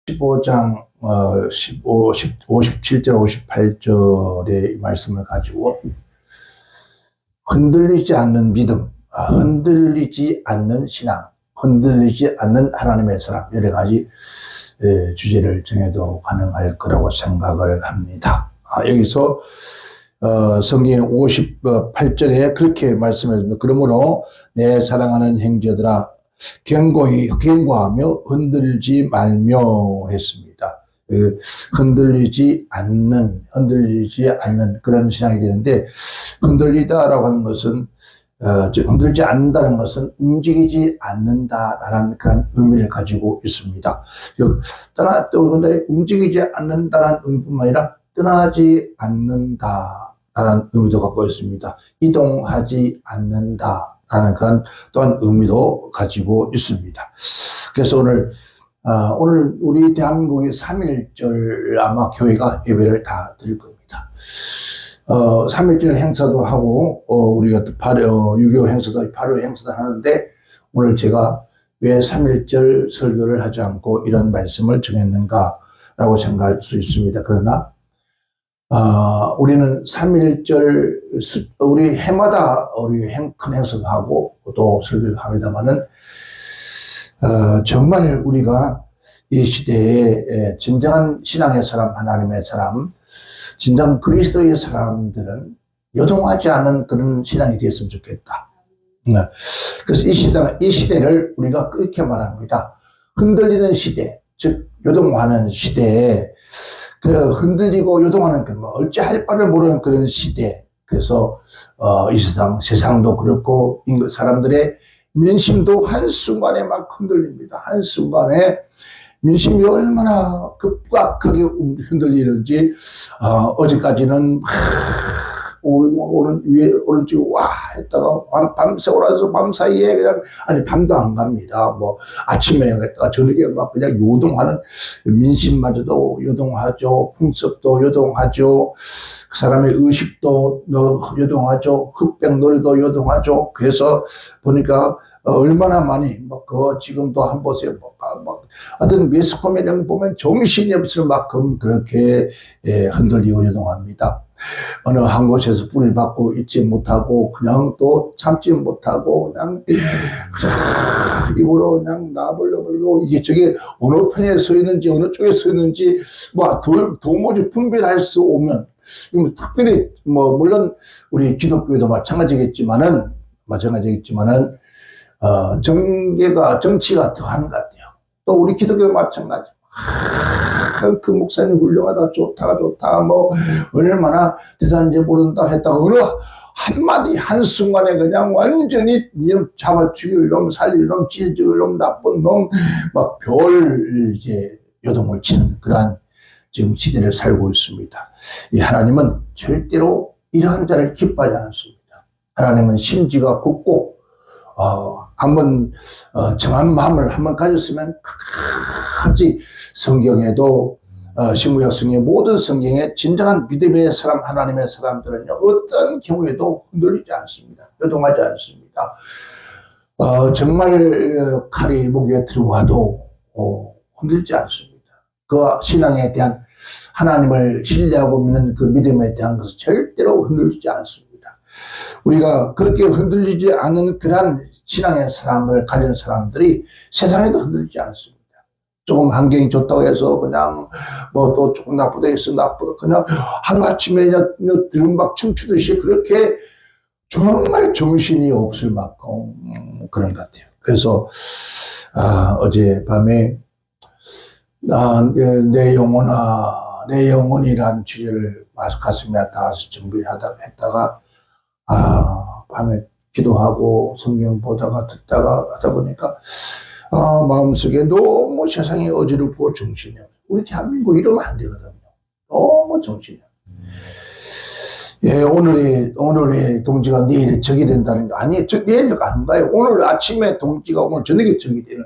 15장 57절 58절의 말씀을 가지고 흔들리지 않는 믿음, 흔들리지 않는 신앙, 흔들리지 않는 하나님의 사람, 여러 가지 주제를 정해도 가능할 거라고 생각을 합니다. 여기서 성경 58절에 그렇게 말씀했습니다. 그러므로 내 사랑하는 형제들아 경고하며 흔들리지 말며 했습니다. 흔들리지 않는 그런 신앙이 되는데, 흔들리다라고 하는 것은 흔들리지 않는다는 것은 움직이지 않는다라는 그런 의미를 가지고 있습니다. 근데 움직이지 않는다라는 의미뿐만 아니라 떠나지 않는다라는 의미도 갖고 있습니다. 이동하지 않는다라는 그런 또한 의미도 가지고 있습니다. 그래서 오늘 우리 대한민국의 3.1절 아마 교회가 예배를 다 드릴 겁니다. 3.1절 행사도 하고, 우리가 또 6.25 행사도, 8.25 행사도 하는데, 오늘 제가 왜 3.1절 설교를 하지 않고 이런 말씀을 정했는가라고 생각할 수 있습니다. 그러나, 우리는 3.1절, 우리 해마다 우리 큰 행사도 하고, 또 설교도 합니다만은, 정말 우리가 이 시대에 진정한 신앙의 사람, 하나님의 사람, 진정 그리스도의 사람들은 요동하지 않은 그런 신앙이 되었으면 좋겠다. 그래서 이 시대를 우리가 그렇게 말합니다. 흔들리는 시대, 즉 요동하는 시대에 흔들리고 요동하는 어찌할 바를 모르는 그런 시대. 그래서 이 세상도 그렇고 사람들의 민심도 한순간에 막 흔들립니다. 한순간에 민심이 얼마나 급박하게 흔들리는지, 어제까지는 오른쪽 와 했다가 밤새 오라서 밤사이에 그냥, 밤도 안 갑니다. 아침에 했다가 저녁에 막 그냥 요동하는, 민심마저도 요동하죠. 풍습도 요동하죠. 그 사람의 의식도 요동하죠. 흑백놀이도 요동하죠. 그래서 보니까 얼마나 많이 지금도 한 보세요. 어떤 매스컴이랑 보면 정신이 없을 만큼 그렇게 흔들리고 요동합니다. 어느 한 곳에서 뿌리를 받고 있지 못하고, 그냥 또 참지 못하고, 그냥 입으로 그냥 나불러버리고, 이게 저게 어느 편에 서 있는지 어느 쪽에 서 있는지 도무지 분별할 수 없는, 특별히 물론 우리 기독교도 마찬가지겠지만은 정치가 더한 것 같아요. 또 우리 기독교도 마찬가지. 그 목사님 훌륭하다, 좋다, 얼마나 대단한지 모른다 했다가, 어느 한마디, 한순간에 그냥 완전히 이놈 잡아 죽일 놈, 살릴 놈, 찢어 죽일 놈, 나쁜 놈, 이제 요동을 치는 그러한 지금 시대를 살고 있습니다. 이 하나님은 절대로 이러한 자를 기뻐하지 않습니다. 하나님은 심지가 굳고, 한번 정한 마음을 한번 가졌으면 끝까지 성경에도 신구약성의 모든 성경에 진정한 믿음의 사람, 하나님의 사람들은요, 어떤 경우에도 흔들리지 않습니다. 요동하지 않습니다. 정말 칼이 목에 들어와도 흔들리지 않습니다. 그 신앙에 대한, 하나님을 신뢰하고 믿는 그 믿음에 대한 것은 절대로 흔들리지 않습니다. 우리가 그렇게 흔들리지 않는 그러한 신앙의 사람을 가진 사람들이 세상에도 흔들리지 않습니다. 조금 환경이 좋다고 해서 그냥 또 조금 나쁘다 해서 그냥 하루아침에 들은박 춤추듯이 그렇게 정말 정신이 없을 만큼 그런 것 같아요. 그래서 어젯밤에 내 영혼이라는 주제를 가슴에 닿아서 준비했다가 밤에 기도하고 성경 보다가 듣다가 하다 보니까 마음속에 너무 세상이 어지럽고 정신이 없어요. 우리 대한민국 이러면 안 되거든요. 너무 정신이 없어요. 오늘의 동지가 내일 적이 된다는 거 아니에요. 내일 안 가요. 오늘 아침에 동지가 오늘 저녁에 적이 되는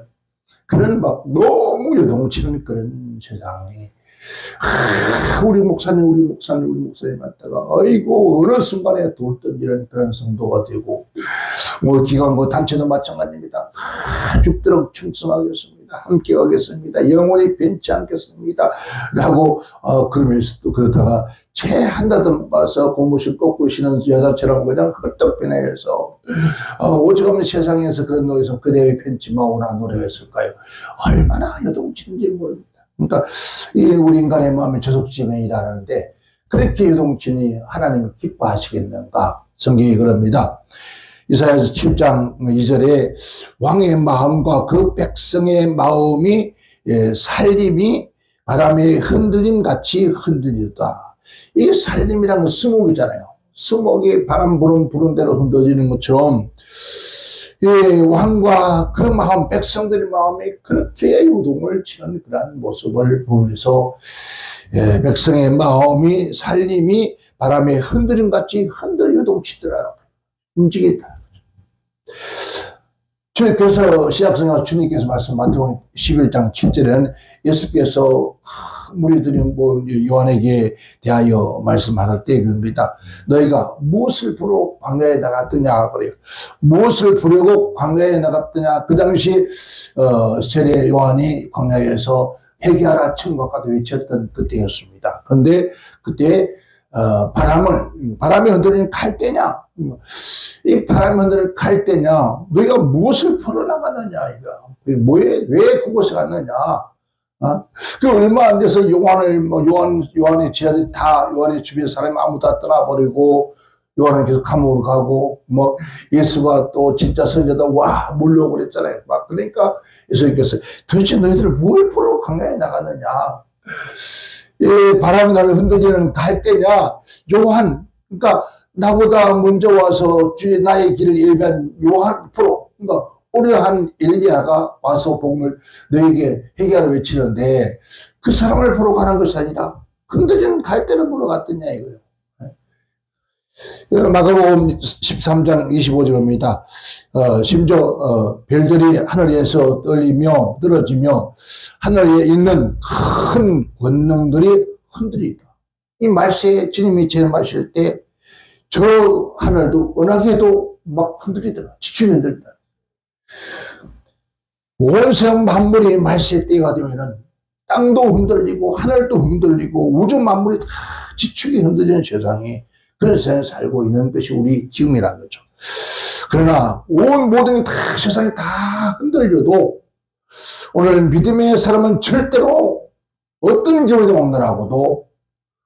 그런 너무 요동치는 그런 세상이. 우리 목사님 했다가, 아이고, 어느 순간에 돌 던지는 그런 성도가 되고, 기관, 단체도 마찬가지입니다. 죽도록 충성하겠습니다. 함께 가겠습니다. 영원히 변치 않겠습니다. 라고, 그러면서 또 그러다가 채 한 달도 못 가서 고무줄 꺾고 쉬는 여자처럼 그냥 헐떡 변해서, 오죽하면 세상에서 그런 노래에서 그대의 편지 마오라 노래가 있을까요? 얼마나 요동치는지 모릅니다. 그러니까, 우리 인간의 마음의 저속지명이라는데, 그렇게 요동치니 하나님이 기뻐하시겠는가? 성경이 그럽니다. 이사야서 7장 2절에 왕의 마음과 그 백성의 마음이 살림이 바람에 흔들림 같이 흔들리다. 이게 살림이라는 건 수목이잖아요. 수목이 바람 부는 대로 흔들리는 것처럼 왕과 그 마음, 백성들의 마음이 그렇게 요동을 치는 그런 모습을 보면서 백성의 마음이 살림이 바람에 흔들림 같이 요동치더라. 움직였다. 주님께서 시작성경 주님께서 말씀 마태복음 11장 7절에는 예수께서 무리들이 요한에게 대하여 말씀하실 때 그럽니다. 너희가 무엇을 보러 광야에 나갔더냐 그래요. 무엇을 보려고 광야에 나갔더냐. 그 당시 세례 요한이 광야에서 회개하라 천국과 외쳤던 그때였습니다. 그런데 그때 바람이 흔들리는 갈대냐? 이 바람이 흔들리는 갈대냐? 너희가 무엇을 풀어나가느냐? 왜 그곳에 갔느냐? 그 얼마 안 돼서 요한의 제자들이 다 요한의 주변 사람이 아무도 다 떠나버리고 요한은 계속 감옥으로 가고 예수가 또 진짜 선지자다 와 몰려오고 그랬잖아요. 그러니까 예수님께서 도대체 너희들을 뭘 보러 광야에 나갔느냐? 바람이 나를 흔들리는 갈대냐? 요한, 그러니까 나보다 먼저 와서 주의 나의 길을 예비한 요한 프로, 그러니까 오려한 엘리야가 와서 복음을 너에게 회개하라 외치는데 그 사람을 보러 가는 것이 아니라 흔들리는 갈대를 보러 갔더냐 이거예요. 마가복음 13장 25절입니다. 심지어 별들이 하늘에서 떨리며 떨어지며 하늘에 있는 큰 권능들이 흔들리다. 이 말세에 주님이 제일 마실 때 저 하늘도 은하계도 막 흔들리더라. 지축이 흔들리더라. 온 세상 만물이 말세 때가 되면은 땅도 흔들리고 하늘도 흔들리고 우주 만물이 다 지축이 흔들리는 세상이 그런 세상에 살고 있는 것이 우리 지금이라는 거죠. 그러나 온 모든 게 다 세상에 다 흔들려도 오늘 믿음의 사람은 절대로 어떤 경우도 없느라고도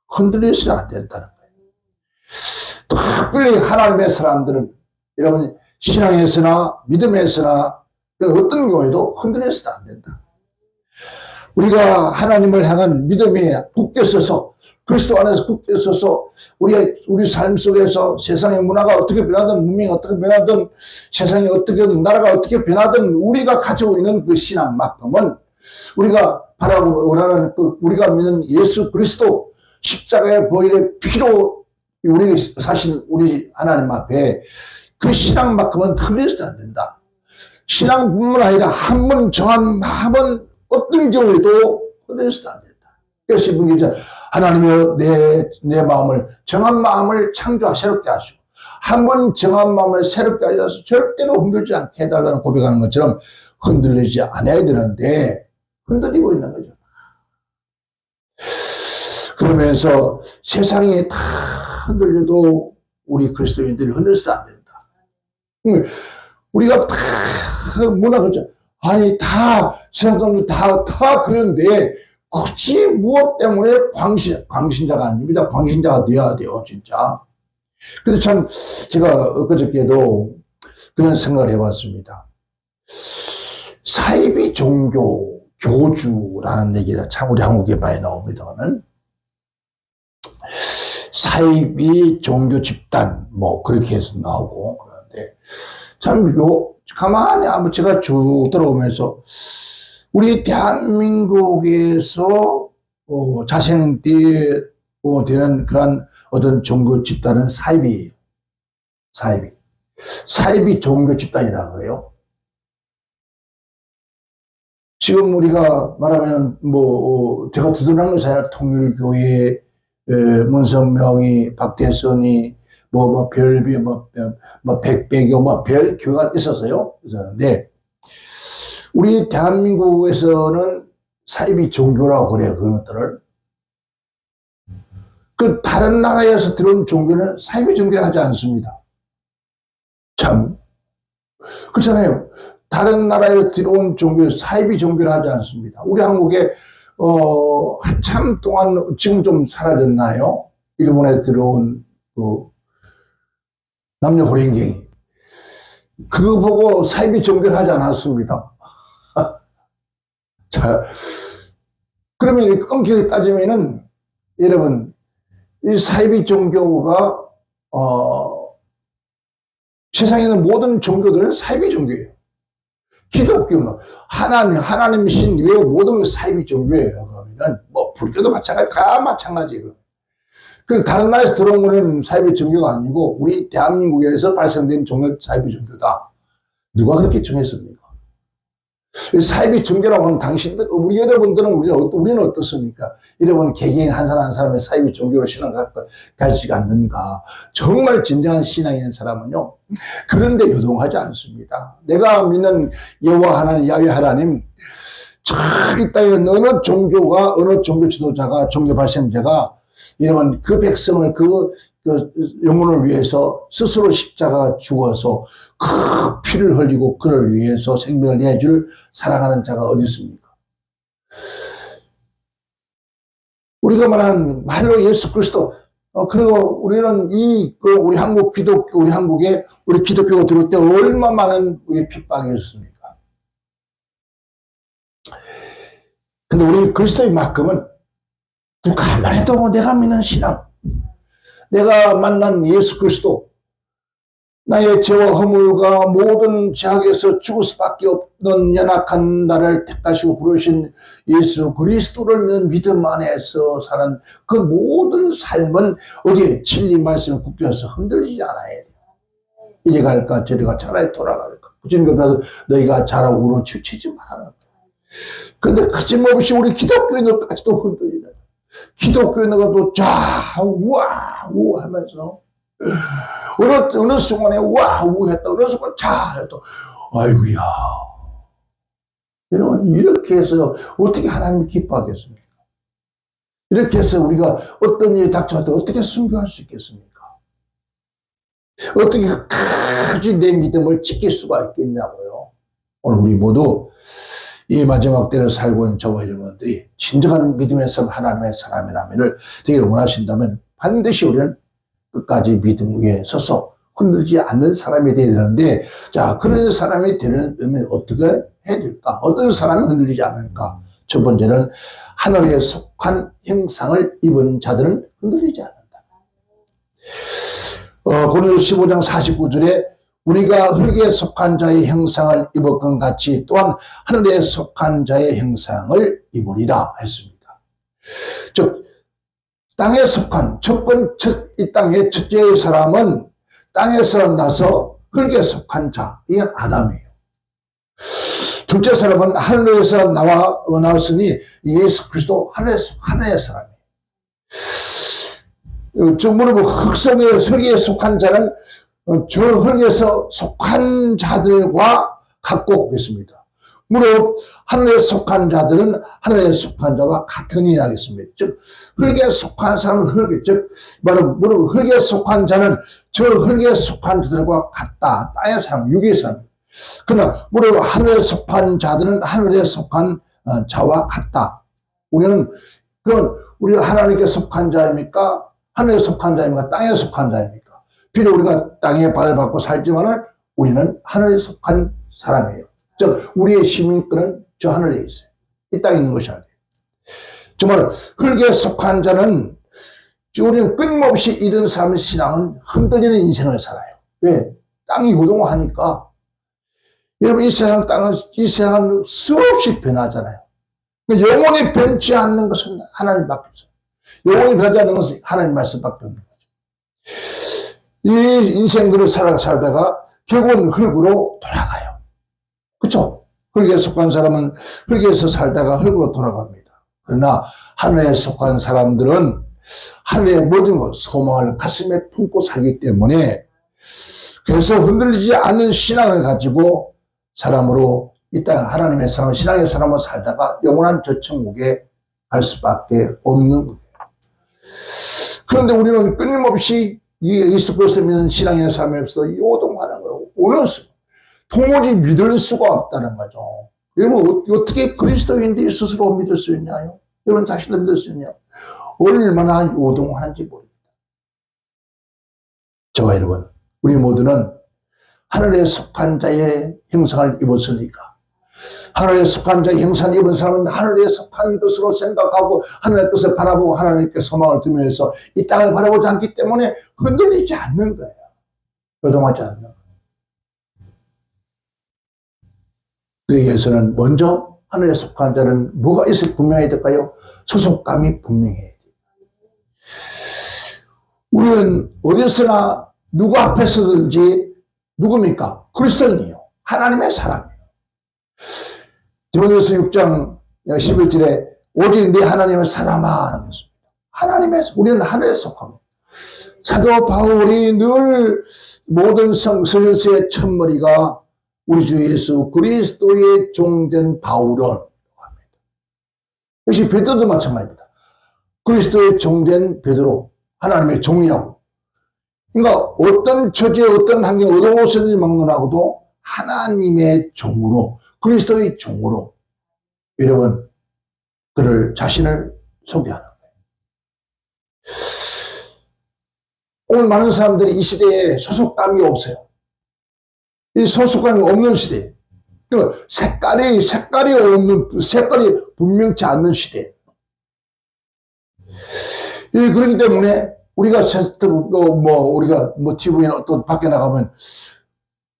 흔들려서는 안 된다는 거예요. 특별히 하나님의 사람들은 여러분 신앙에서나 믿음에서나 어떤 경우에도 흔들려서는 안 된다. 우리가 하나님을 향한 믿음에 굳게 서서 그리스도 안에서 굳게 서서 우리 삶 속에서 세상의 문화가 어떻게 변하든 문명이 어떻게 변하든 세상이 어떻게든 나라가 어떻게 변하든 우리가 가지고 있는 그 신앙만큼은 우리가 바라고 원하는 우리가 믿는 예수 그리스도 십자가의 보혈의 피로 우리 사실 우리 하나님 앞에 그 신앙만큼은 틀려서도 안 된다. 신앙뿐만 아니라 한 번 정한 마음은 어떤 경우에도 틀려서도 안 된다. 그래서 이분이 하나님이여 내 마음을 정한 마음을 창조하 새롭게 하시고 한 번 정한 마음을 새롭게 하셔서 절대로 흔들지 않게 해달라는 고백하는 것처럼 흔들리지 않아야 되는데 흔들리고 있는 거죠. 그러면서 세상이 다 흔들려도 우리 그리스도인들이 흔들려서 안 된다. 우리가 다 문화 그죠? 아니 다 세상 사람들 다 그런데 굳이 무엇 때문에 광신자가 아닙니다. 광신자가 되어야 돼요, 진짜. 그래서 참 제가 엊그저께도 그런 생각을 해봤습니다. 사이비 종교 교주라는 얘기가 참 우리 한국에 많이 나옵니다만 사이비 종교 집단 그렇게 해서 나오고 그러는데 참 가만히 한번 제가 쭉 들어오면서 우리 대한민국에서 자생되는 그런 어떤 종교 집단은 사이비예요. 사이비 종교 집단이라고 그래요. 지금 우리가 말하면 제가 두둔한 것이 아니라 통일교회, 문선명이, 박대선이, 별비, 백백여, 별 교회가 있었어요. 있었는데, 우리 대한민국에서는 사이비 종교라고 그래요. 그런 것들을. 그 다른 나라에서 들어온 종교는 사이비 종교를 하지 않습니다. 참 그렇잖아요. 다른 나라에 들어온 종교는 사이비 종교를 하지 않습니다. 우리 한국에 한참 동안 지금 좀 사라졌나요? 일본에 들어온 그 남녀 호랭갱이 그거 보고 사이비 종교를 하지 않았습니다. 자, 그러면 엄격히 따지면은 여러분 이 사이비 종교가 세상에 있는 모든 종교들은 사이비 종교예요. 기독교는 하나님 신 외에 모든 게 사이비 종교예요. 그러면은 뭐 불교도 다 마찬가지예요. 그 다른 나라에서 들어온 거는 사이비 종교가 아니고 우리 대한민국에서 발생된 종교 사이비 종교다. 누가 그렇게 정했습니까? 사이비 종교라고 하는 당신들, 우리 여러분들은 우리는 어떻습니까? 여러분 개개인 한 사람 한 사람의 사이비 종교로 신앙을 가지지 않는가? 정말 진정한 신앙이 있는 사람은요, 그런데 요동하지 않습니다. 내가 믿는 여호와 하나님, 야훼 하나님, 이 땅에 어느 종교가, 어느 종교 지도자가, 종교 발생자가 여러분 그 백성을 그 영혼을 위해서 스스로 십자가 죽어서 그 피를 흘리고 그를 위해서 생명을 내줄 사랑하는 자가 어디 있습니까? 우리가 말하는 말로 예수 그리스도. 그리고 우리는 우리 한국 기독교, 우리 한국에 우리 기독교가 들어올 때 얼마 많은 핍박이었습니까? 근데 우리 그리스도의 만큼은 누가 말해도 내가 믿는 신앙, 내가 만난 예수 그리스도, 나의 죄와 허물과 모든 죄악에서 죽을 수밖에 없는 연약한 나를 택하시고 부르신 예수 그리스도를 믿는 믿음 안에서 사는 그 모든 삶은 어디에 진리 말씀에 굳겨서 흔들리지 않아야 돼요. 이리 갈까 저리 가 차라리 돌아갈까. 주님 곁에서 너희가 잘하고 우는 치우치지 말아라. 그런데 거침없이 우리 기독교인들까지도 흔들리네. 기독교인들도 우와 하면서 어느 순간에 우 했다. 어느 순간 했다. 아이고야. 여러분 이렇게 해서 어떻게 하나님을 기뻐하겠습니까? 이렇게 해서 우리가 어떤 일이 닥쳐도 어떻게 순교할 수 있겠습니까? 어떻게 끝까지 내 믿음을 지킬 수가 있겠냐고요. 오늘 우리 모두 이 마지막 때를 살고 있는 저와 여러분들이 진정한 믿음에서 하나님의 사람이라면을 되기를 원하신다면 반드시 우리는 끝까지 믿음 위에 서서 흔들지 않는 사람이 되어야 되는데, 자, 그런 사람이 되려면 어떻게 해야 될까? 어떤 사람이 흔들리지 않을까? 첫 번째는 하늘에 속한 형상을 입은 자들은 흔들리지 않는다. 고린도서 15장 49절에 우리가 흙에 속한 자의 형상을 입을 것 같이 또한 하늘에 속한 자의 형상을 입으리라 했습니다. 즉 땅에 속한 이 땅의 첫째의 사람은 땅에서 나서 흙에 속한 자, 이게 아담이에요. 둘째 사람은 하늘에서 나왔으니 예수 그리스도 하늘의 사람이에요. 즉 무릇 흙에 속한 자는 저 흙에서 속한 자들과 같고 있습니다. 무릇 하늘에 속한 자들은 하늘에 속한 자와 같으니 하겠습니다. 즉 흙에 속한 사람은 무릇 흙에 속한 자는 저 흙에 속한 자들과 같다. 땅의 사람, 육의 사람. 그러나 무릇 하늘에 속한 자들은 하늘에 속한 자와 같다. 우리가 하나님께 속한 자입니까? 하늘에 속한 자입니까? 땅에 속한 자입니까? 비록 우리가 땅에 발을 받고 살지만은 우리는 하늘에 속한 사람이에요. 즉 우리의 시민권은 저 하늘에 있어요. 이 땅에 있는 것이 아니에요. 정말 흙에 속한 자는 우리는 끊임없이 이런 사람의 신앙은 흔들리는 인생을 살아요. 왜? 땅이 요동하니까. 여러분 이 세상은 수없이 변하잖아요. 영원히 변치 않는 것은 하나님밖에 없어요. 영원히 변하지 않는 것은 하나님 말씀밖에 없는 거죠. 이 인생들을 살다가 결국은 흙으로 돌아가요. 그렇죠? 흙에 속한 사람은 흙에서 살다가 흙으로 돌아갑니다. 그러나 하늘에 속한 사람들은 하늘의 모든 것, 소망을 가슴에 품고 살기 때문에 그래서 흔들리지 않는 신앙을 가지고 사람으로 이 땅 하나님의 사람, 신앙의 사람으로 살다가 영원한 저 천국에 갈 수밖에 없는 거예요. 그런데 우리는 끊임없이 이 예수 그리스도 믿는 신앙의 삶에서 요동하는 거예요. 오늘 도무지 믿을 수가 없다는 거죠. 여러분, 어떻게 그리스도인들이 스스로 믿을 수 있냐요? 여러분 자신을 믿을 수 있냐요? 얼마나 요동하는지 모릅니다. 저와 여러분, 우리 모두는 하늘에 속한 자의 형상을 입었으니까, 하늘에 속한 자의 형상을 입은 사람은 하늘에 속한 것으로 생각하고 하늘의 뜻을 바라보고 하나님께 소망을 두면서 이 땅을 바라보지 않기 때문에 흔들리지 않는 거예요. 요동하지 않는 거예요. 그러기 위해서는 먼저 하늘에 속한 자는 뭐가 있을 분명해야 될까요? 소속감이 분명해야 돼요. 우리는 어디서나 누구 앞에서든지 누굽니까? 그리스도인이에요. 하나님의 사람이에요. 디모데후서 6장 11절에 오직 네 하나님의 사람아 라고 했습니다. 우리는 하늘에 속합니다. 사도 바울이 늘 모든 성서의 첫머리가 우리 주 예수 그리스도의 종된 바울은 합니다. 역시 베드로도 마찬가지입니다. 그리스도의 종된 베드로, 하나님의 종이라고. 그러니까 어떤 처지에 어떤 환경에 어떤 옷을 막론하고도 하나님의 종으로, 그리스도의 종으로 여러분 그를 자신을 소개하는 거예요. 오늘 많은 사람들이 이 시대에 소속감이 없어요. 이 소속감이 없는 시대. 색깔이 없는, 색깔이 분명치 않는 시대. 그렇기 때문에 우리가 우리가 TV나 또 밖에 나가면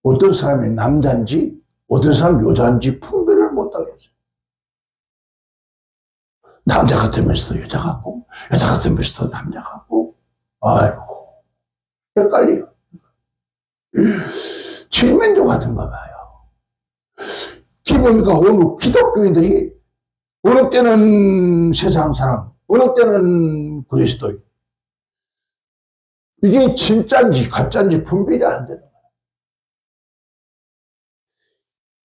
어떤 사람이 남자인지 어떤 사람이 여자인지 분별을 못하겠어요. 남자 같으면서도 여자 같고 여자 같으면서도 남자 같고, 아이고 헷갈려요. 칠면조 같은가 봐요. 보니까 오늘 기독교인들이 어느 때는 세상 사람, 어느 때는 그리스도인. 이게 진짜인지 가짜인지 분별이 안 되는 거예요.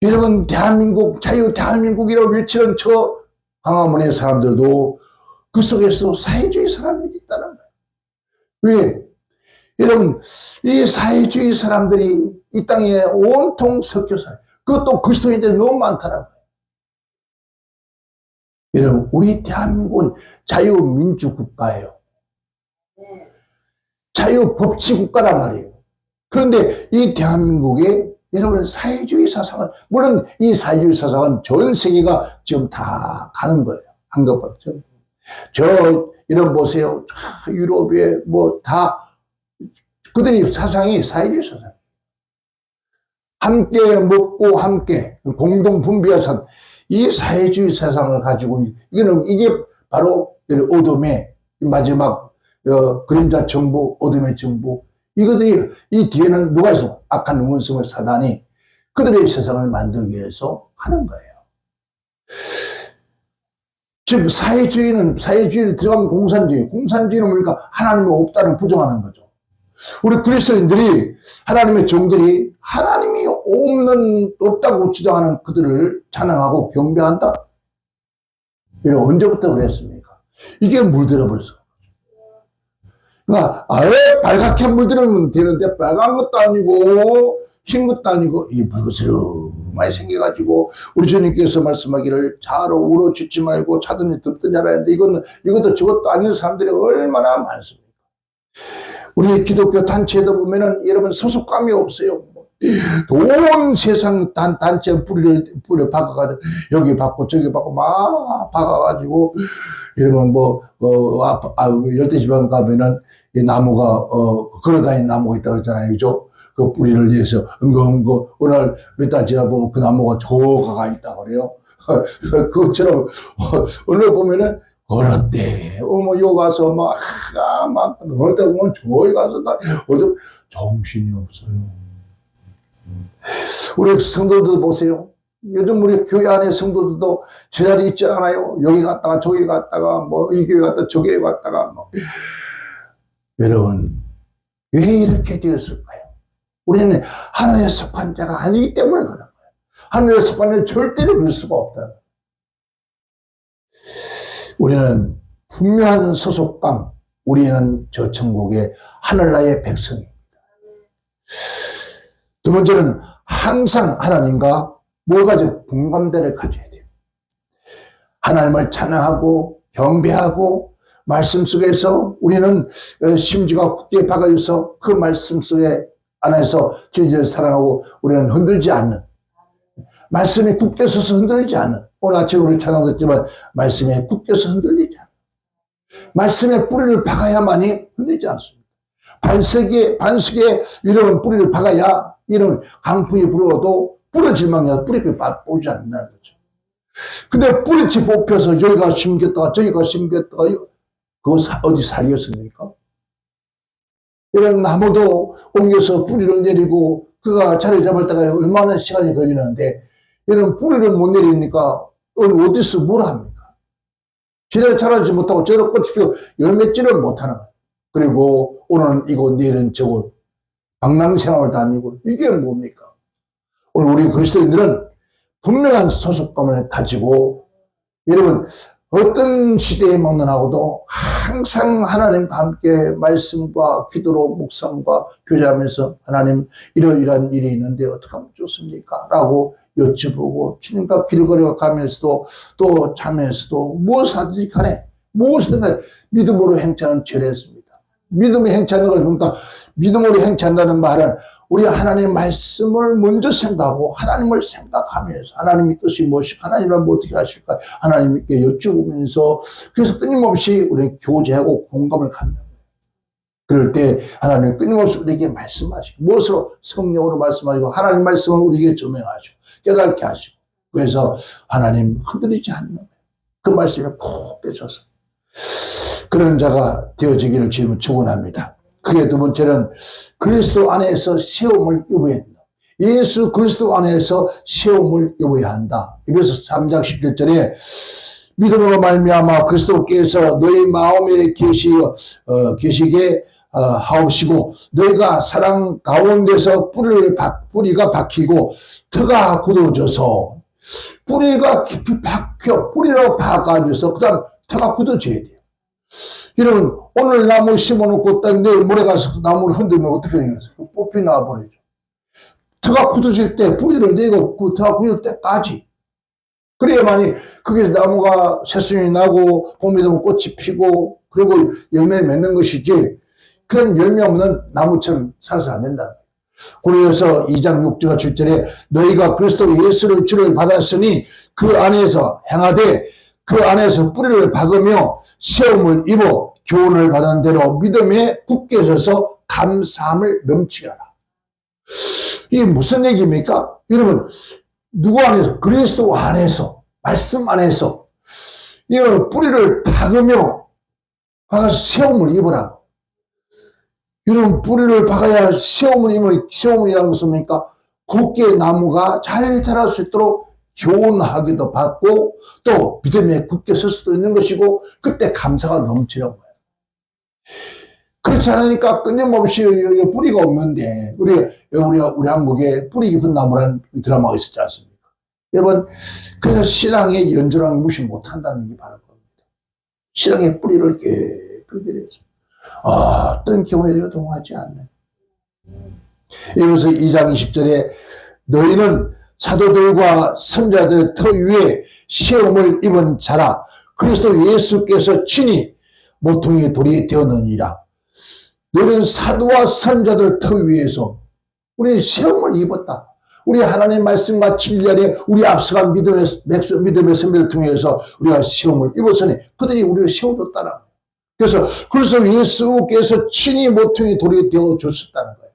여러분, 대한민국, 대한민국이라고 외치는 저 광화문의 사람들도 그 속에서 사회주의 사람들이 있다는 거예요. 왜? 여러분, 이 사회주의 사람들이 이 땅에 온통 섞여 살아요. 그것도 그리스도인들이 너무 많다는 거예요. 여러분, 우리 대한민국은 자유민주국가예요. 자유법치국가란 말이에요. 그런데 이 대한민국에 여러분 사회주의 사상은, 물론 이 사회주의 사상은 전 세계가 지금 다 가는 거예요. 한것보다. 여러분 보세요. 유럽에 다 그들이 사상이 사회주의 사상. 함께 먹고 함께 공동 분배해서 이 사회주의 사상을 가지고, 이게 바로 어둠의 마지막 그림자 정부, 어둠의 정부. 이것들이, 이 뒤에는 누가 있어? 악한 원수의 사단이 그들의 세상을 만들기 위해서 하는 거예요. 즉, 사회주의를 들어가면 공산주의는 뭡니까? 하나님이 없다는 부정하는 거죠. 우리 그리스도인들이, 하나님의 종들이 하나님이 없다고 주장하는 그들을 찬양하고 경배한다? 이런 언제부터 그랬습니까? 이게 물들어 버렸어. 그러니까 아예 빨갛게 물들으면 되는데 빨간 것도 아니고 흰 것도 아니고 이 붉으스름하게 생겨가지고, 우리 주님께서 말씀하기를 자로 울어 죽지 말고 차든지 덥든지 하라는데 이것도 저것도 아닌 사람들이 얼마나 많습니까? 우리 기독교 단체도 보면은 여러분 소속감이 없어요. 온 세상 단체 뿌리를 박아가지고 여기 박고 저기 박고 막 박아가지고, 여러분 열대지방 가면은 이 나무가 걸어다니는 나무가 있다고 했잖아요. 그죠? 그 뿌리를 위해서 은거 어느 몇 달 지나 보면 그 나무가 저 가가 있다고 그래요. 그것처럼 어느 보면은 어느 때 요 가서 막 어느 때 보면 저기 가서 정신이 없어요. 우리 성도들 보세요. 요즘 우리 교회 안에 성도들도 제자리 있지 않아요? 여기 갔다가 저기 갔다가 이 교회 갔다가 저 교회 갔다가 여러분, 왜 이렇게 되었을까요? 우리는 하나님의 속한 자가 아니기 때문에 그런 거예요. 하늘에 속하면 절대로 그럴 수가 없다. 우리는 분명한 소속감, 우리는 저 천국의 하늘나라의 백성입니다. 두 번째는 항상 하나님과 뭘 가지고 공감대를 가져야 돼요. 하나님을 찬양하고 경배하고 말씀 속에서 우리는 심지가 굳게 박아져서 그 말씀 속에 안에서 진리를 사랑하고 우리는 흔들지 않는, 말씀에 굳게 서서 흔들리지 않는, 오늘 아침에 우리 찬양했지만 말씀에 굳게 서서 흔들리지 않는, 말씀에 뿌리를 박아야만이 흔들리지 않습니다. 반석에 이런 뿌리를 박아야 이런 강풍이 불어도 부러질망이야 뿌리가 뽑지 않는다는 거죠. 근데 뿌리치 뽑혀서 여기가 심겼다가 저기가 심겼다가 그거 어디 살이었습니까? 이런 나무도 옮겨서 뿌리를 내리고 그가 자리 잡을 때가 얼마나 시간이 걸리는데 이런 뿌리를 못 내리니까 어디서 뭘 합니까? 제대로 자라지 못하고 제대로 꽃이 피고 열맺지를 못하는 거예요. 그리고 오늘은 이곳 내일은 저곳 방랑생활을 다니고 이게 뭡니까? 오늘 우리 그리스도인들은 분명한 소속감을 가지고 여러분 어떤 시대에 만나고도 항상 하나님과 함께 말씀과 기도로 묵상과 교제하면서 하나님 이러이러한 일이 있는데 어떻게 하면 좋습니까? 라고 여쭤보고 주님과 길 걸어가면서도 또 자면서도 무엇하든지 간에 무엇이든 간에 믿음으로 행차하는 죄였습니다. 믿음이 행차하는 걸 보니까 믿음으로 행차한다는 말은 우리 하나님의 말씀을 먼저 생각하고 하나님을 생각하면서 하나님의 뜻이 무엇이고 하나님은 뭐 어떻게 하실까 하나님께 여쭤보면서 그래서 끊임없이 우리 교제하고 공감을 갖는 거예요. 그럴 때 하나님 끊임없이 우리에게 말씀하시고 무엇으로 성령으로 말씀하시고 하나님 말씀을 우리에게 조명하시고 깨닫게 하시고 그래서 하나님 흔들리지 않는 거예요. 그 말씀에 콕 뺏어서 그런 자가 되어지기를 주님은 축원합니다. 그게 두 번째는 그리스도 안에서 세움을 입어야 한다. 예수 그리스도 안에서 세움을 입어야 한다. 에베소 3장 17절에 믿음으로 말미암아 그리스도께서 너희 마음에 계시게 하옵시고 너희가 사랑 가운데서 뿌리가 박히고 터가 굳어져서 뿌리가 깊이 박혀 뿌리로 박아져서 그 다음 터가 굳어져야 돼요. 여러분 오늘 나무 심어놓고 내일 모레 가서 나무를 흔들면 어떻게 되겠어요? 뽑히 나와버리죠. 터가 굳어질 때 뿌리를 내고 그 터가 굳을 때까지 그래야만이 거기서 나무가 새순이 나고 봄이 되면 꽃이 피고 그리고 열매를 맺는 것이지 그런 열매 없는 나무처럼 살아서 안 된다. 고린도서 2장 6절 7절에 너희가 그리스도 예수를 주를 받았으니 그 안에서 행하되 그 안에서 뿌리를 박으며 시험을 입어 교훈을 받은 대로 믿음에 굳게 서서 감사함을 넘치게 하라. 이게 무슨 얘기입니까? 여러분 누구 안에서? 그리스도 안에서 말씀 안에서 이거 뿌리를 박으며 박아서 시험을 입어라. 여러분 뿌리를 박아야 시험을 입으면 시험이라는 것은 뭡니까? 곱게 나무가 잘 자랄 수 있도록 교훈하기도 받고 또 믿음에 굳게 설 수도 있는 것이고 그때 감사가 넘치는 거예요. 그렇지 않으니까 끊임없이 뿌리가 없는데 우리 한국에 뿌리 깊은 나무라는 드라마가 있었지 않습니까? 여러분 그래서 신앙의 연조랑을 무시 못한다는 게 바로 겁니다. 신앙의 뿌리를 깨끗이 해서 어떤 경우에 요동하지 않는 이것을 2장 20절에 너희는 사도들과 선자들의 터 위에 시험을 입은 자라 그리스도 예수께서 친히 모퉁이 돌이 되었느니라. 너희는 사도와 선자들 터 위에서 우리 시험을 입었다. 우리 하나님 말씀과 진리 안에 우리 앞서간 믿음의 선배를 통해서 우리가 시험을 입었으니 그들이 우리를 세워줬다는 거예요. 그래서 예수께서 친히 모퉁이 돌이 되어줬었다는 거예요.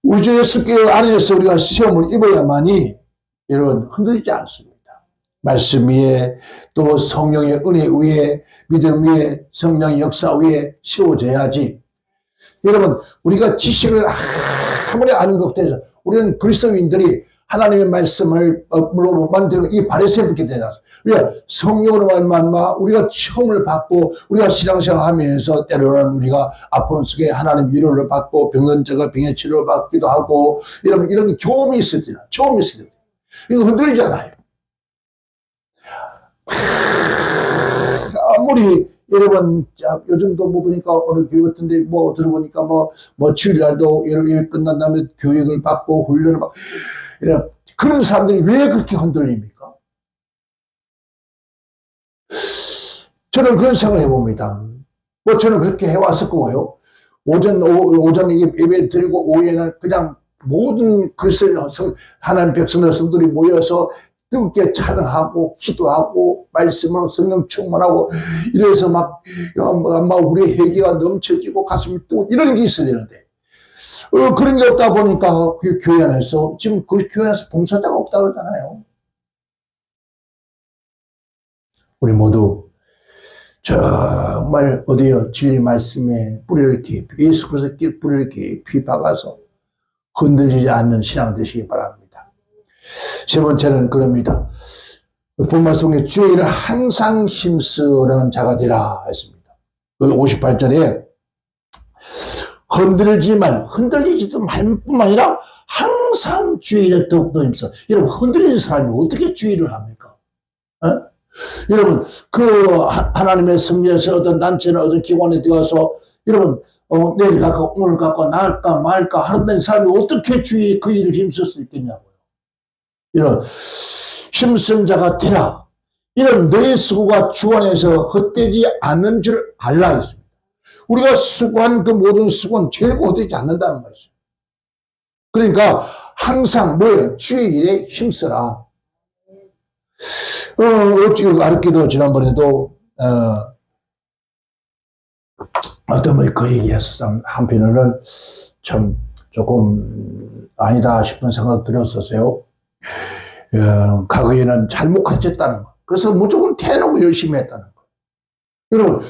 우리 주 예수께 안에서 우리가 시험을 입어야만이 여러분 흔들리지 않습니다. 말씀 위에 또 성령의 은혜 위에 믿음 위에 성령의 역사 위에 세워져야지. 여러분 우리가 지식을 아무리 아는 것 같아서 우리는 그리스도인들이 하나님의 말씀을 물어보고 만들고 이 바리새인 붙게 되지 않습니까? 왜? 성령으로 말미암아 우리가 체험을 받고 우리가 신앙생활 하면서 때로는 우리가 아픔 속에 하나님 위로를 받고 병든 자가 병의 치료를 받기도 하고 이런 경험이 있어야 되나? 경험이 있어야 되나? 이거 흔들리잖아요. 아무리 여러분 요즘도 뭐 보니까 어느 교회 같은데 뭐 들어보니까 뭐 주일날도 예배 끝난 다음에 교육을 받고 훈련을 받고 그런 사람들이 왜 그렇게 흔들립니까? 저는 그런 생각을 해봅니다. 뭐 저는 그렇게 해왔을 거고요. 오전에 예배 드리고 오후에는 그냥 모든 글쎄 하나님 백성들 성들이 모여서 뜨겁게 찬양하고 기도하고 말씀으로 성령 충만하고 이래서 막 우리의 회개가 넘쳐지고 가슴이 뜨고 이런 게 있어야 되는데 그런 게 없다 보니까 그 교회 안에서 지금 그 교회 안에서 봉사자가 없다 그러잖아요. 우리 모두 정말 어디요 주의 말씀에 뿌리를 깊이 예수 그리스도의 뿌리를 깊이 박아서 흔들리지 않는 신앙 되시기 바랍니다. 세 번째는 그럽니다. 본말 속에 주의 일을 항상 힘쓰는 자가 되라 했습니다. 58절에 흔들리지도 말 뿐만 아니라 항상 주의 일에 더욱더 힘써. 여러분 흔들리는 사람이 어떻게 주의 일을 합니까? 여러분 하나님의 섭리에서 어떤 단체나 어떤 기관에 들어가서 여러분 내일 갈까 오늘 갈까 나을까 말까 하는 사람이 어떻게 주의 그 일을 힘쓸 수 있겠냐고요. 이런 힘쓴 자가 되라. 이런 너의 수고가 주 안에서 헛되지 않는 줄 알라 했습니다. 우리가 수고한 그 모든 수고는 결코 헛되지 않는다는 것이죠. 그러니까 항상 뭐예요? 주의 일에 힘써라. 아르키도 지난번에도 어떤 분이 그 얘기했었어요. 한편으로는 참 조금 아니다 싶은 생각이 들었었어요. 과거에는 잘못 가르쳤다는 거. 그래서 무조건 대놓고 열심히 했다는 거. 여러분,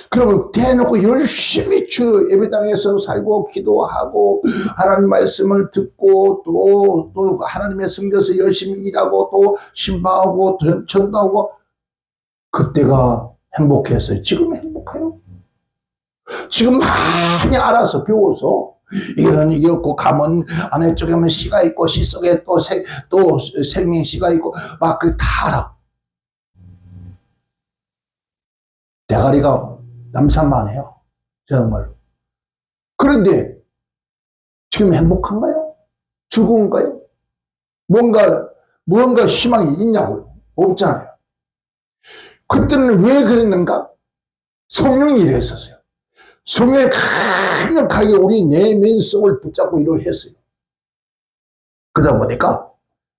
그러면 대놓고 열심히 주 예배당에서 살고 기도하고 하나님 말씀을 듣고 또 하나님의 성경에서 열심히 일하고 또 신방하고 전도하고 그때가 행복했어요. 지금 행복해요? 지금 많이 알아서 배워서 이거는 이게 없고 가면 안에 쪽에 하면 씨가 있고 씨 속에 또 생명 씨가 있고 막 그 다 알아. 대가리가 남산만해요. 정말로. 그런데 지금 행복한가요? 즐거운가요? 뭔가 희망이 있냐고요? 없잖아요. 그때는 왜 그랬는가? 성령이 이랬었어요. 성령이 강력하게 우리 내면 속을 붙잡고 일을 했어요. 그러다 보니까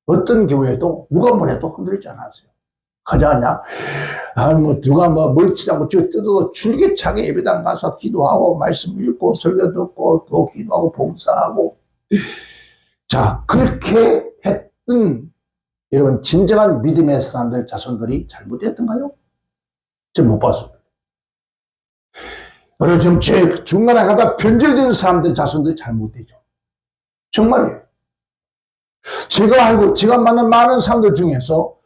어떤 교회도 누가 뭐래도 흔들리지 않았어요. 가자냐? 누가 멀치자고 뜯어도 줄기차게 예배당 가서 기도하고 말씀 읽고 설교 듣고 또 기도하고 봉사하고 자 그렇게 했던 여러분 진정한 믿음의 사람들 자손들이 잘못했던가요? 저는 못 봤습니다. 여러분 지금 제 중간에 가다 변질된 사람들 자손들이 잘못되죠. 정말이에요. 제가 만난 많은 사람들 중에서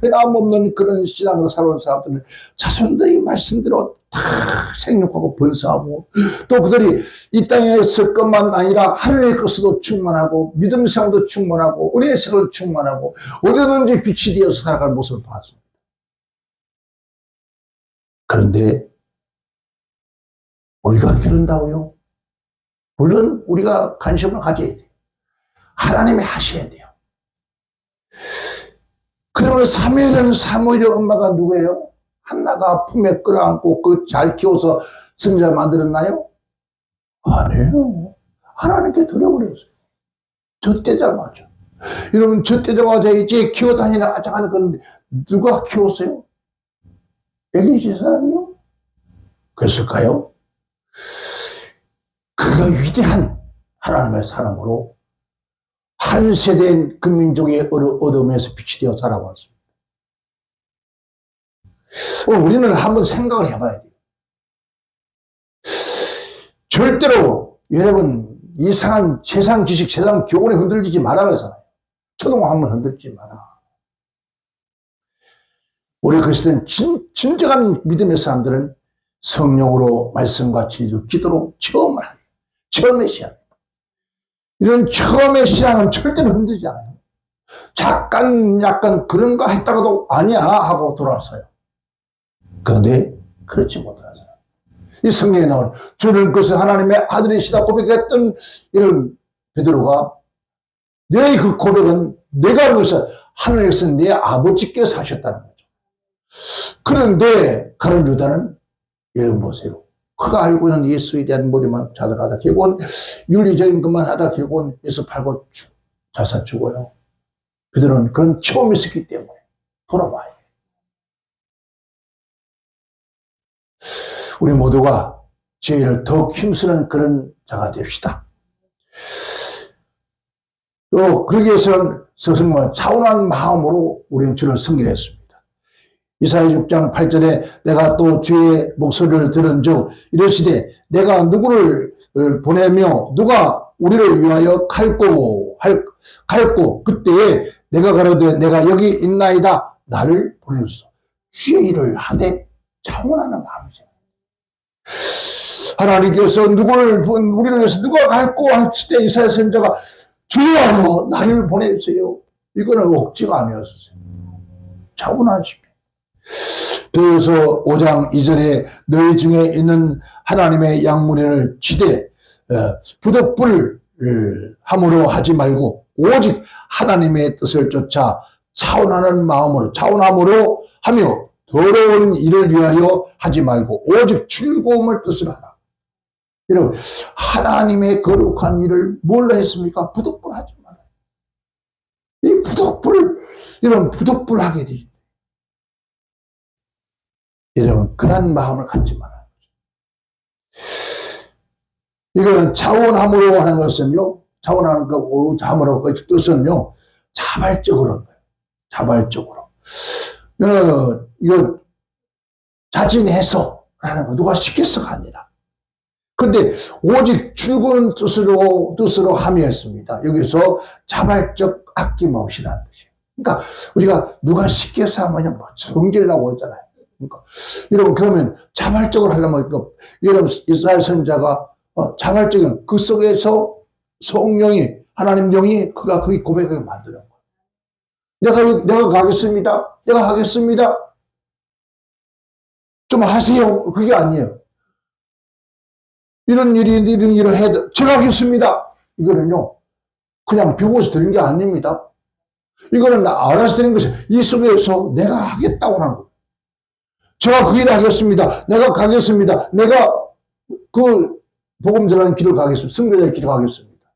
변함없는 그런 신앙으로 살아온 사람들은 자손들이 말씀대로 다 생육하고 번성하고 또 그들이 이 땅에 있을 것만 아니라 하늘의 것으로 충만하고 믿음 생활도 충만하고 은혜의 생활도 충만하고 어디든지 빛이 되어서 살아갈 모습을 봤습니다. 그런데 우리가 기른다고요? 물론 우리가 관심을 가져야 돼요. 하나님이 하셔야 돼요. 그러면 사무엘의 엄마가 누구예요? 한나가 품에 끌어안고 그 잘 키워서 승자 만들었나요? 아니에요. 하나님께 드려버렸어요. 젖대자마자. 여러분 젖대자마자 이제 키워다니는 아장한 건 누가 키웠어요? 엘리 제사장이요? 그랬을까요? 그가 위대한 하나님의 사랑으로 한 세대인 그 민족의 어둠에서 빛이 되어 살아왔습니다. 우리는 한번 생각을 해봐야 돼요. 절대로 여러분 이상한 세상 지식, 세상 교훈에 흔들리지 마라 그러잖아요. 초동 한번 흔들리지 마라. 우리 그리스도인 진정한 믿음의 사람들은 성령으로 말씀과 진리로 기도로 처음을 하는 처음의 신앙. 이런 처음의 신앙은 절대로 흔들리지 않아요. 잠깐 약간 그런가 했다가도 아니야 하고 돌아왔어요. 그런데 그렇지 못하잖아요. 이 성경에 나온 주는 그것은 하나님의 아들이시다 고백했던 이런 베드로가 내 그 고백은 내가 한 것은 하늘에서 내 아버지께서 하셨다는 거죠. 그런데 가룟 유다는 여러분 보세요. 그가 알고 있는 예수에 대한 머리만 자다가다 결국은 윤리적인 것만 하다 결국은 예수 팔고 자살 죽어요. 베드로는 그런 처음이 있었기 때문에 돌아와요. 우리 모두가 죄를 더욱 힘쓰는 그런 자가 됩시다. 또 그러기 위해서는 스승과 차분한 마음으로 우리는 주를 섬기했습니다. 이사야 6장 8절에 내가 또 주의 목소리를 들은 즉 이르시되 내가 누구를 보내며 누가 우리를 위하여 갈고 그때에 내가 가로되 내가 여기 있나이다 나를 보내소서. 주의 일을 하되 차원하는 마음이죠. 하나님께서 우리를 위해서 누가 갈고 하실 때 이사야 선지자가 주여 나를 보내주세요. 이거는 억지가 아니었어요. 차분하십니다. 그래서 5장 2절에 너희 중에 있는 하나님의 양무리를 지되 부득불 함으로 하지 말고 오직 하나님의 뜻을 쫓아 차원함으로 하며 더러운 일을 위하여 하지 말고 오직 즐거움을 뜻으로 하라. 여러분 하나님의 거룩한 일을 뭘로 했습니까? 부득불 하지 말아요. 이 부득불 하게 되죠. 여러분 그런 마음을 갖지 말아요. 이거는 차원함으로 하는 것은요. 차원하는 거 함으로 그 뜻은요. 자발적으로 하는 거예요. 자발적으로. 이거 자진해서 하는 거 누가 시켰어가 아니라. 그런데 오직 출근 뜻으로 함이 했습니다. 여기서 자발적 아낌없이라는 것이에요. 그러니까 우리가 누가 시켜서 하면 뭐 성질나고 있잖아요. 그러니까 여러분 그러면 자발적으로 하려면 여러분 이스라엘 선자가 자발적인 그 속에서 성령이 하나님 영이 그가 거기 고백하게 만드는 거예요. 내가 가겠습니다. 내가 하겠습니다. 좀 하세요. 그게 아니에요. 이런 일을 해도 제가 하겠습니다. 이거는요 그냥 배워서 드린 게 아닙니다. 이거는 알아서 드린 것이 이 속에서 내가 하겠다고 하는 거예요. 제가 그 일을 하겠습니다. 내가 가겠습니다. 내가 그 복음 전하는 길을 가겠습니다. 승배자의 길을 가겠습니다.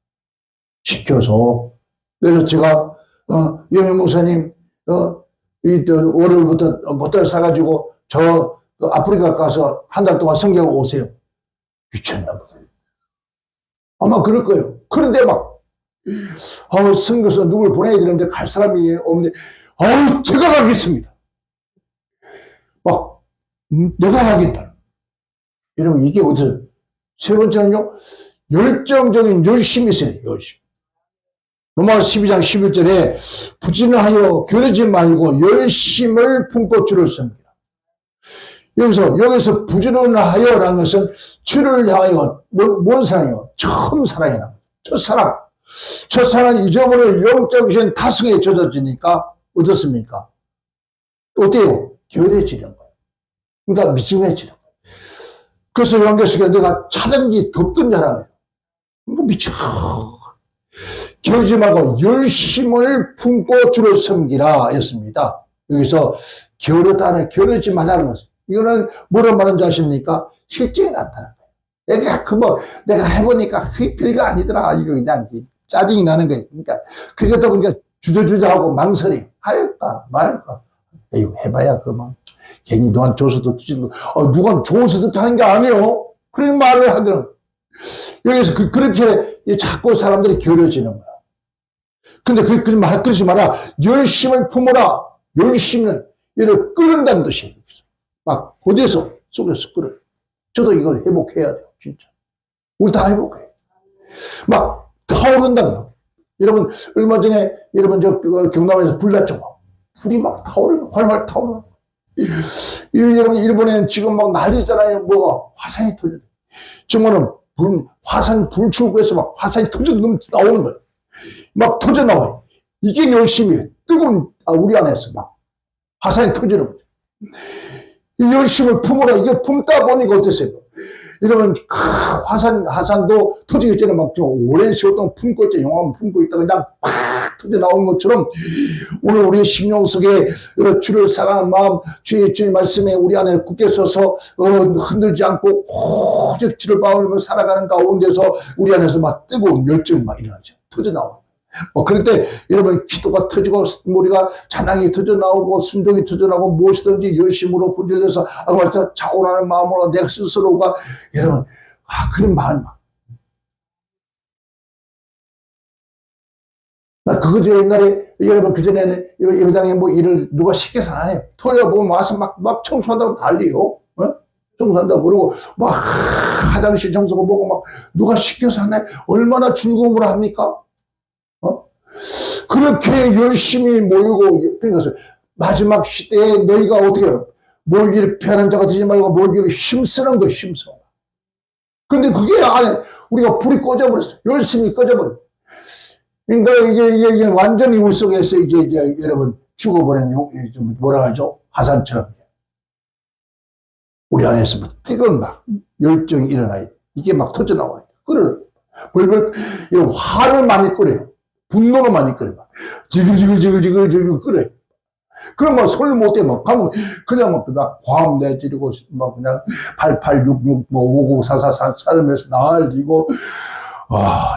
시켜서 그래서 제가 영현 목사님 월요일부터 모텔 사가지고 저 아프리카 가서 한 달 동안 성경하고 오세요. 미쳤나 보다. 아마 그럴 거예요. 그런데 막 성교서 누굴 보내야 되는데 갈 사람이 없는데 제가 가겠습니다. 막 내가 가겠다. 여러분 이게 어디서 세 번째는요. 열정적인 열심이 있어요. 열심. 로마서 12장 11절에 부진하여 겨루지 말고 열심을 품고 주를 섬기라. 여기서 부지런하여라는 것은 주를 향하여 뭔 사랑이요? 처음 사랑이라는 거예요. 첫사랑은 잊어버려 영적인 타성에 젖어지니까 어떻습니까? 어때요? 결해지는 거예요. 그러니까 미진해지는 거예요. 그래서 요한계시록에 내가 차든지 덥든지 하라고요. 미쳐. 겨루지 말고 열심을 품고 주를 섬기라 했습니다. 여기서 겨루지 말라는 것은 이거는 뭐라 말하는지 아십니까? 실증이 나타나는 거예요. 내가 해보니까 그게 별거 아니더라. 이거 그냥 짜증이 나는 거예요. 그러니까, 그러다 보니까 주저주저하고 망설임. 할까, 말까. 에이, 해봐야 그만. 괜히 누가 줘서 듣지. 누가 줘서 듣고 하는 게 아니에요. 그런 말을 하더라고요. 여기서 그렇게 자꾸 사람들이 겨뤄지는 거야. 근데 그러지 마라. 열심을 품어라. 열심은 이를 끓는다는 뜻이에요. 막 어디에서 속에서 끓어요. 저도 이걸 회복해야 돼요. 진짜. 우리 다 회복해요. 막 타오른다. 여러분, 얼마 전에, 여러분, 경남에서 불 났죠. 불이 막 타오르고, 활활 타오르고. 여러분, 일본에는 지금 막 난리잖아요. 뭐가? 화산이 터져. 정말은 화산 불출구에서 막 화산이 터져 나오는 거예요. 막 터져 나와요. 이게 열심히 뜨거운, 우리 안에서 막 화산이 터지는 거죠. 이 열심을 품으라. 이게 품다 보니까 어땠어요? 이러면 화산도 터지기 전에 막 좀 오랜 시간 동안 품고 있죠. 용암 품고 있다 그냥 팍 터져 나오는 것처럼 오늘 우리 심령 속에 주를 사랑하는 마음, 주의 말씀에 우리 안에 굳게 서서 흔들지 않고 오직 주를 바라보며 살아가는 가운데서 우리 안에서 막 뜨거운 열정이 막 일어나죠. 터져 나오고. 그럴 때 여러분 기도가 터지고 우리가 찬양이 터져 나오고 순종이 터져 나오고 무엇이든지 열심으로 분별해서 자원하는 마음으로 내 스스로가 여러분 그런 마음. 나 그거죠. 옛날에 여러분 그전에는 예배당에 뭐 일을 누가 시켜서 안 해요. 토요일 보면 와서 막 청소한다고 난리요. 청소한다고 그러고 막 화장실 청소하고 뭐고 막 누가 시켜서 하나요? 얼마나 즐거움을 합니까? 그렇게 열심히 모이고, 그러니까 마지막 시대에 너희가 어떻게 해요? 모이기를 편한 자가 되지 말고 모이기를 힘쓰는 거, 힘써. 근데 그게 안에 우리가 불이 꺼져버렸어요. 열심히 꺼져버렸어요. 그러니까 이게 완전히 우리 속에서 이제 여러분 죽어버린 뭐라 하죠? 화산처럼. 우리 안에서 뜨거운 막 열정이 일어나요. 이게 막 터져나와요. 끓어요. 벌벌, 이런 화를 많이 끓여요. 분노를 많이 끓여요. 지글지글 끓여요. 그러면 손을 못 대, 막, 가면, 그냥 막, 화음 내지르고, 막, 그냥, 8866, 뭐, 5944 살면서 난리고,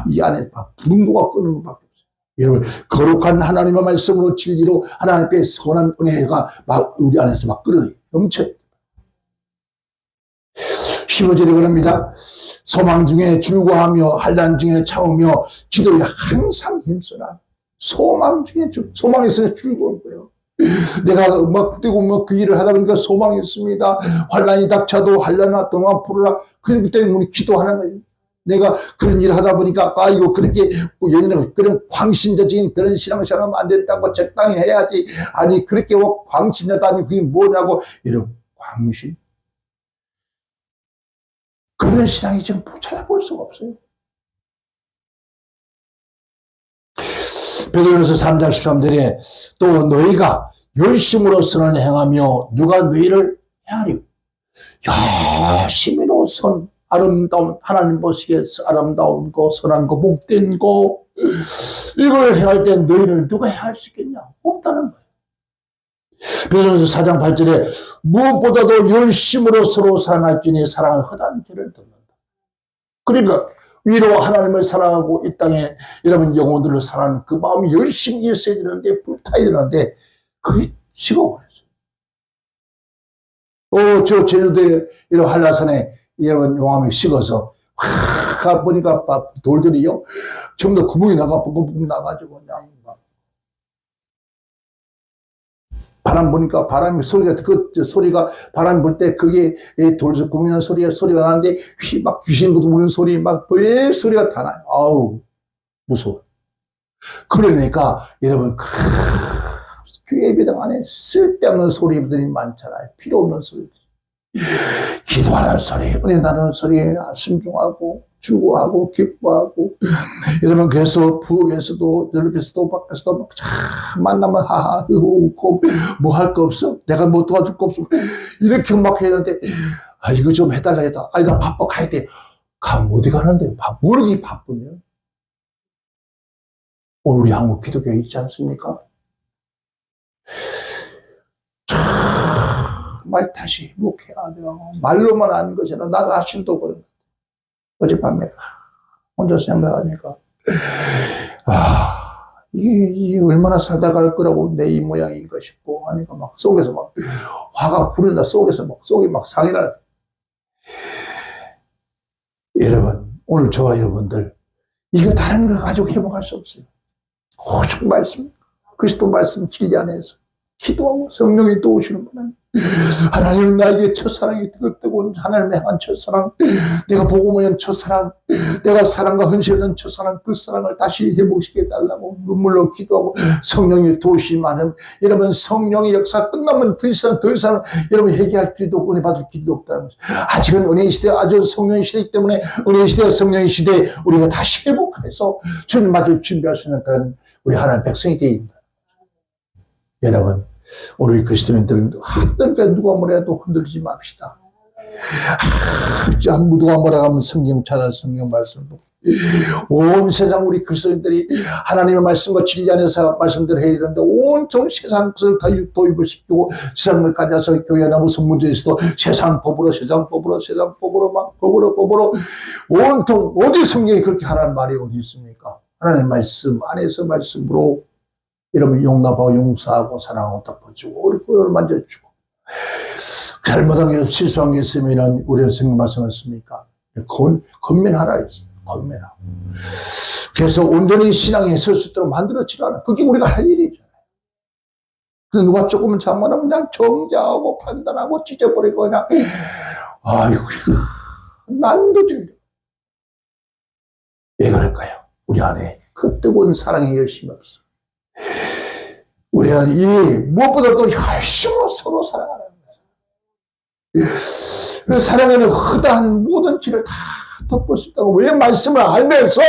이 안에 막, 분노가 끄는 것밖에 없어요. 여러분, 거룩한 하나님의 말씀으로 진리로 하나님께 선한 은혜가 막, 우리 안에서 막 끓어요. 넘쳐요. 15절에 그럽니다. 소망 중에 즐거워하며 환난 중에 참으며 기도에 항상 힘쓰라. 소망 중에 소망이 있어야 즐거운 거예요. 내가 막 뜨고 막 그 일을 하다 보니까 소망이 있습니다. 환난이 닥쳐도 환난아 동안 풀어라. 그렇기 때문에 우리 기도하는 거예요. 내가 그런 일을 하다 보니까 이거 그렇게 그런 광신자적인 그런 신앙생활하면 안 된다고 적당히 해야지. 아니 그렇게 광신자다니 그게 뭐냐고 이런 광신. 그런 신앙이 지금 찾아볼 수가 없어요. 베드로전서 3장 13절에 또 너희가 열심으로 선을 행하며 누가 너희를 헤아리고 열심히로 아름다운 하나님 보시기에 아름다운 거 선한 거 복된 거 이걸 행할 때 너희를 누가 헤아릴 수 있겠냐? 없다는 거예요. 베드로전서 4장 8절에 무엇보다도 열심으로 서로 사랑할지니 사랑은 허다한 죄를 덮는다. 그러니까 위로 하나님을 사랑하고 이 땅에 여러분 영혼들을 사랑하는 그 마음이 열심히 있어야 되는데 불타야 되는데 그게 식어버렸어요. 저 제주도에 이런 한라산에 여러분 용암이 식어서 가 보니까 돌들이요 전부 다 구멍이 나가지고 그냥 바람 보니까 소리가 바람 불 때 그게 돌에서 구멍이 난 소리가 나는데 막 귀신도 우는 소리 막 별 소리가 다 나요. 아우 무서워. 그러니까 여러분 교회 예배당 안에 쓸데없는 소리들이 많잖아요. 필요 없는 소리들. 기도하는 소리, 은혜 나누는 소리, 순종하고 즐거워하고 기뻐하고 여러분 그래서 부엌에서도 옆에서도 밖에서도 만나면 하하 웃고 뭐 할 거 없어? 내가 뭐 도와줄 거 없어? 이렇게 막 해야 되는데 이거 좀 해달라 했다. 나 바빠 가야 돼. 가면 어디 가는데? 모르기 바쁘냐? 오늘 우리 한국 기독교에 있지 않습니까? 정말 다시 회복해야 돼요. 말로만 하는 것이라 나 자신도 그런 어젯밤에 혼자 생각하니까 이게 얼마나 살다 갈 거라고 내 이 모양인가 싶고 하니까 막 속에서 막 화가 부른다. 속에서 막 속이 막 상이 나. 여러분 오늘 저와 여러분들 이거 다른 걸 가지고 회복할 수 없어요. 오직 말씀 그리스도 말씀 진리 안에서 기도하고 성령이 또 오시는 분은 하나님 나에게 첫사랑이 뜨거운 하나님의 향한 첫사랑, 내가 복음을 한 첫사랑, 내가 사랑과 헌신하는 첫사랑, 그 사랑을 다시 회복시켜 달라고 눈물로 기도하고 성령이 도우시면 여러분 성령의 역사 끝나면 더 이상 여러분 회개할 길도 없고 은혜 받을 길도 없다는 거죠. 아직은 은혜의 시대, 아주 성령의 시대이기 때문에 은혜의 시대, 성령의 시대에 우리가 다시 회복해서 주님 맞을 준비할 수 있는 그런 우리 하나님의 백성이 되어 있다. 여러분 우리 그리스도인들은 어떤 게 누가 뭐래도 흔들리지 맙시다. 누가 뭐라 하면 성경 찾아 성경 말씀 보고 온 세상 우리 그리스도인들이 하나님의 말씀과 진리 안에서 말씀대로 해야 되는데 온통 세상 것을 다 도입을 시키고 세상을 가져서 교회나 무슨 문제에 있어도 세상 법으로 막 법으로 온통 어디 성경이 그렇게 하라는 말이 어디 있습니까? 하나님의 말씀 안에서 말씀으로 여러분 용납하고 용서하고 사랑하고 덮어주고 우리 뼈를 만져주고 잘못한 게 실수한 게 있으면 우리가 성경 말씀하셨습니까? 건면하라 했습니다. 건면하고 그래서 온전히 신앙에 설 수 있도록 만들어지라는 그게 우리가 할 일이잖아요. 그래서 누가 조금은 잘못하면 그냥 정죄하고 판단하고 찢어버리고 그냥 아이고 난도 질려. 왜 그럴까요? 우리 안에 그 뜨거운 사랑의 열심이 없어. 우리가 이 무엇보다도 열심으로 서로 사랑하는 거예요. 사랑에는 허다한 모든 죄를 다 덮을 수 있다고. 왜 말씀을 알면서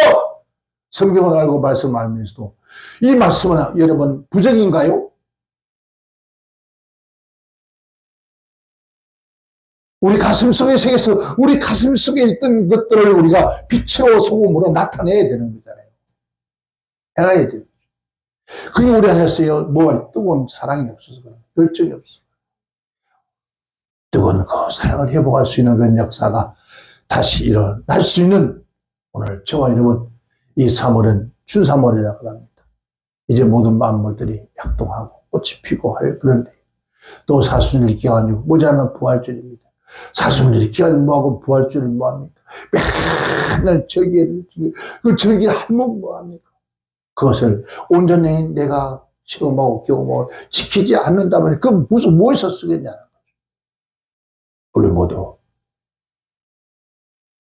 성경을 알고 말씀을 알면서도 이 말씀은 여러분 부정인가요? 우리 가슴 속의 세계에서 우리 가슴 속에 있던 것들을 우리가 빛으로 소금으로 나타내야 되는 거잖아요. 해야 돼요. 그게 우리 안에서 뭐가 뜨거운 사랑이 없어서 그래요. 열정이 없어. 뜨거운 그 사랑을 회복할 수 있는 그런 역사가 다시 일어날 수 있는 오늘 저와 여러분 이 3월은 춘3월이라고 합니다. 이제 모든 만물들이 약동하고 꽃이 피고 할 그런 데 또 사순절 기간이 모자란 부활절입니다. 사순절 기간이 뭐하고 부활절이 뭐합니까? 맨날 절기를 그 절기를 하면 뭐합니까? 그것을 온전히 내가 체험하고 경험하고 지키지 않는다면 그 무엇을 쓰겠냐는 거죠. 우리 모두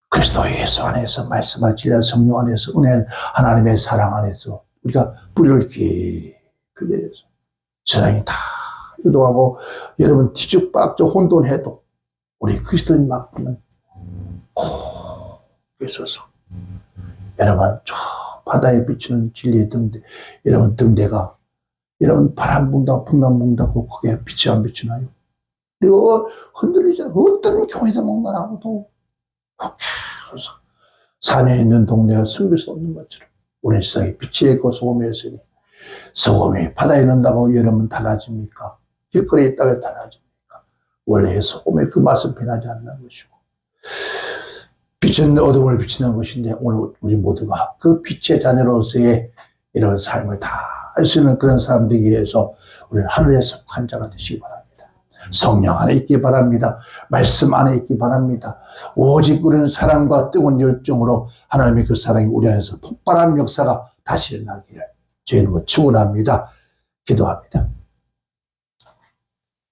그리스도 예수 안에서 말씀을 진리한 성령 안에서 은혜 하나님의 사랑 안에서 우리가 뿌리를 깊이 내려서 세상이 다 유도하고 여러분 뒤죽박죽 혼돈해도 우리 그리스도인만큼은 꼭 있어서 여러분 저 바다에 비추는 진리의 등대, 여러분 등대가 여러분 바람 분다 풍랑 분다고 그게 빛이 안 비추나요? 그리고 흔들리잖아요. 어떤 교회도 먹나라고도 그래서 산에 있는 동네가 숨길 수 없는 것처럼 우리 세상에 빛이 있고 소금이 있으니 소금이 바다에 넣는다고 여러분 달라집니까? 길거리에 있다가 달라집니까? 원래 소금의 그 맛은 변하지 않는 것이고 빛은 어둠을 비치는 것인데 오늘 우리 모두가 그 빛의 자녀로서의 이런 삶을 다 할 수 있는 그런 사람 되기 위해서 우리는 하늘에 속한 자가 되시기 바랍니다. 성령 안에 있기 바랍니다. 말씀 안에 있기 바랍니다. 오직 우리는 사랑과 뜨거운 열정으로 하나님의 그 사랑이 우리 안에서 폭발하는 역사가 다시 일어나기를 주의 이름으로 축원합니다. 기도합니다.